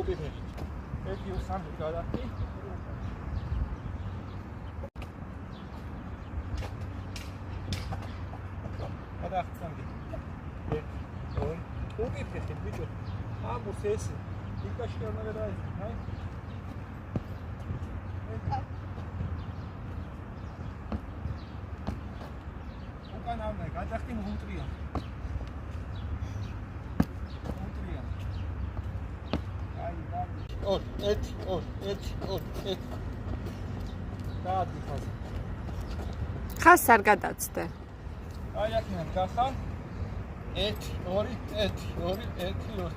კუპი ფეხით. 1-2-3 გადახდი. გადახდი. 1-2 კუპი ფეხით ბიჭო. ამბობს ეს იქაში არ უნდა გადაიწყო, აი. უკან არ უნდა გადახდი მღუტრია. ორ, ერთი, დაადგი ხაზი. ხაზს არ გადაცდე. აი აქედან გახარ. 1, 2, 1, 2, 1, 2.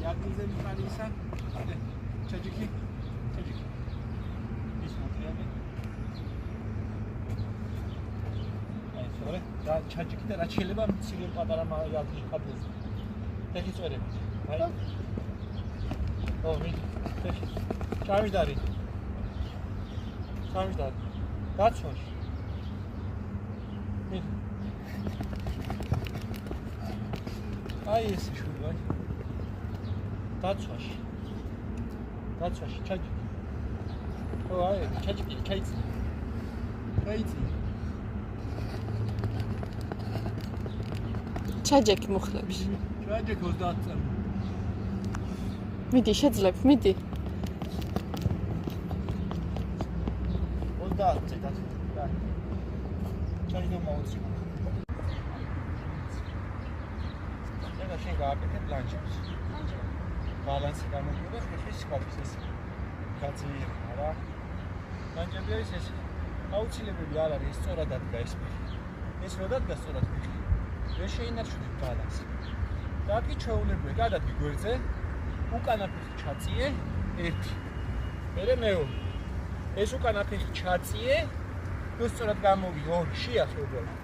Yardımcı mimarıysan, hadi çocuk. Hiç mutlu yani. Ay sonra da çocuk da açıldı ben silip adarama yazmış kapıyı. Peki söyle. Ay. Oh mi. Peki. Çavidari. Kaç hoş. Mi. Ay esi şu var. დაცვაში ჩაჯი. ო აი, ჩაიცი. ჩაჯექი მუხლებში. ჩაჯექ 30 წელი. მიდი შეძლებ, მიდი. 30 წელი. და. ჩაიდო მოუწი. და შენ გააკეთე პლანშეტს. ბალანსი გამოგვიყვება ფეხის კაფის კაცი არა განჯები არის ეს აუცილებელი არ არის სწორად ადგა ეს ფეხი ეს რო დადგა სწორად ფეხი ვერ შეინარჩუნებ ბალანსი და კი ჩვეულებრივი გადადგი გვერდზე უკანა ფეხი ჩაწიე 1 მერე მეორე ეს უკანა ფეხი ჩაწიე თუ სწორად გამოვი 2 შეახე უბრალოდ